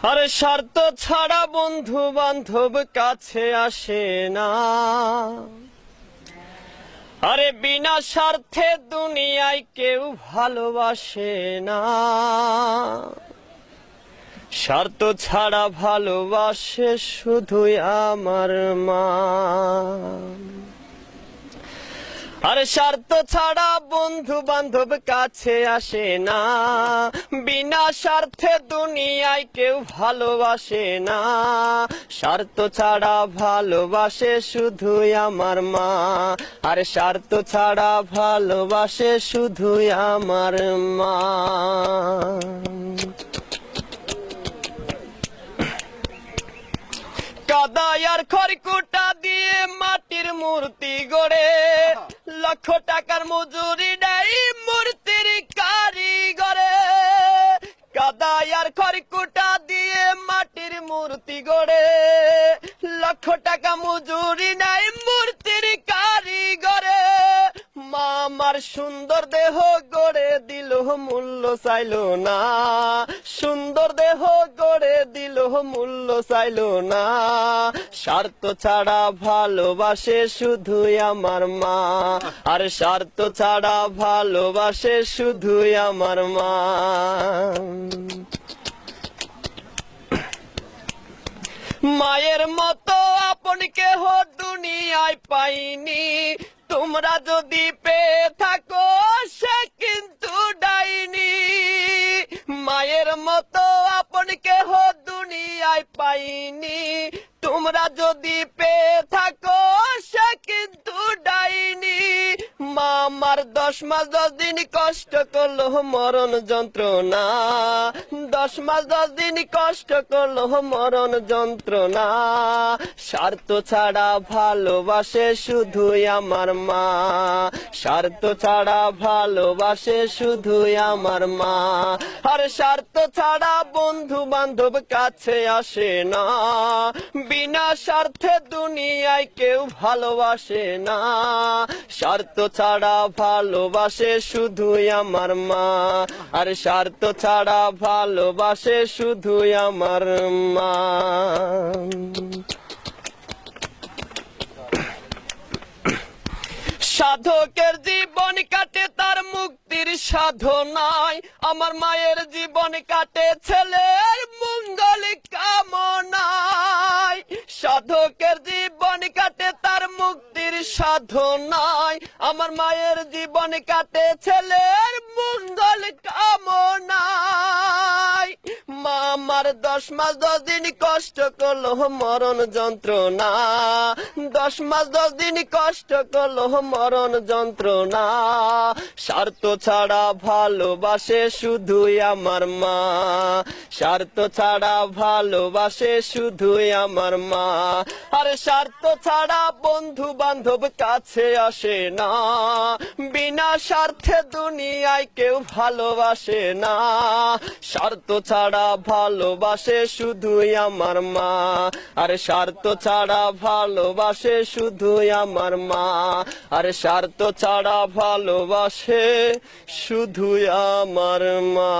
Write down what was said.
আরে স্বার্থ ছাড়া বন্ধু বান্ধব কাছে আসে না। আরে বিনা স্বার্থে দুনিয়ায় কেউ ভালোবাসে না। স্বার্থ ছাড়া ভালোবাসে শুধুই আমার মা। আরে স্বার্থ ছাড়া বন্ধু বান্ধব কাছে আসে না। বিনা স্বার্থে দুনিয়ায় কেউ ভালোবাসে না। স্বার্থ ছাড়া ভালোবাসে শুধুই আমার মা। আরে স্বার্থ ছাড়া ভালোবাসে শুধুই আমার মা। কাদায় আর খড়কুটা দিয়ে মাটির মূর্তি গড়ে, লক্ষ টাকার মজুরি দেয় মূর্তির কারিগরে। কাদায় আর খড়কুটা দিয়ে মাটির মূর্তি গড়ে, লক্ষ টাকা মজুরি নেয় মূর্তির কারিগরে। মা আমার সুন্দর দেহ গড়ে দিল মূল্য চাইলো না। সুন্দর দেহ গড়ে দিল মূল্য চাইলো না। স্বার্থ ছাড়া ভালোবাসে শুধুই আমার মা। আর স্বার্থ ছাড়া ভালোবাসে শুধুই আমার মা। মায়ের মতো আপন কেহ দুনিয়ায় পাইনি। তোমরা যদি পেয়ে থাকো সে কিন্তু ডাইনি। মায়ের মতো আপন কেহ দুনিয়ায় পাইনি। তোমরা যদি পেয়ে থাকো সে কিন্তু ডাইনি। মা আমার 10 মাস 10 দিন কষ্ট করলো মরণ যন্ত্রণা। 10 মাস 10 দিন কষ্ট করলো মরণ যন্ত্রণা। স্বার্থ ছাড়া ভালোবাসে শুধুই আমার মা। স্বার্থ ছাড়া ভালোবাসে শুধুই আমার মা। আর স্বার্থ ছাড়া বন্ধু বান্ধব কাছে আসে না। বিনা স্বার্থে দুনিয়ায় কেউ ভালোবাসে না। স্বার্থ ছাড়া ভালোবাসে শুধুই আমার মা। আর স্বার্থ ছাড়া ভালোবাসে শুধুই আমার মা। সাধকের জীবন কাটে তার মুক্তির সাধনায়। আমার মায়ের জীবন কাটে ছেলের মঙ্গল কামনায়। সাধকের জীবন কাটে তার মুক্তির সাধনায়। আমার মায়ের জীবন কাটে ছেলের মঙ্গল কামনায়। মা আমার 10 মাস 10 দিন কষ্ট করলো মরণ যন্ত্রণা। 10 মাস 10 দিন কষ্ট করলো মরণ যন্ত্রণা। স্বার্থ ছাড়া ভালোবাসে শুধুই আমার মা। স্বার্থ ছাড়া ভালোবাসে শুধুই আমার মা। আর স্বার্থ ছাড়া বন্ধু বান্ধব কাছে আসে না। বিনা স্বার্থে দুনিয়ায় কেউ ভালোবাসে না। স্বার্থ ছাড়া ভালোবাসে শুধুই আমার মা। আর স্বার্থ ছাড়া ভালোবাসে শুধুই আমার মা। আর স্বার্থ ছাড়া ভালোবাসে শুধুই আমার মা।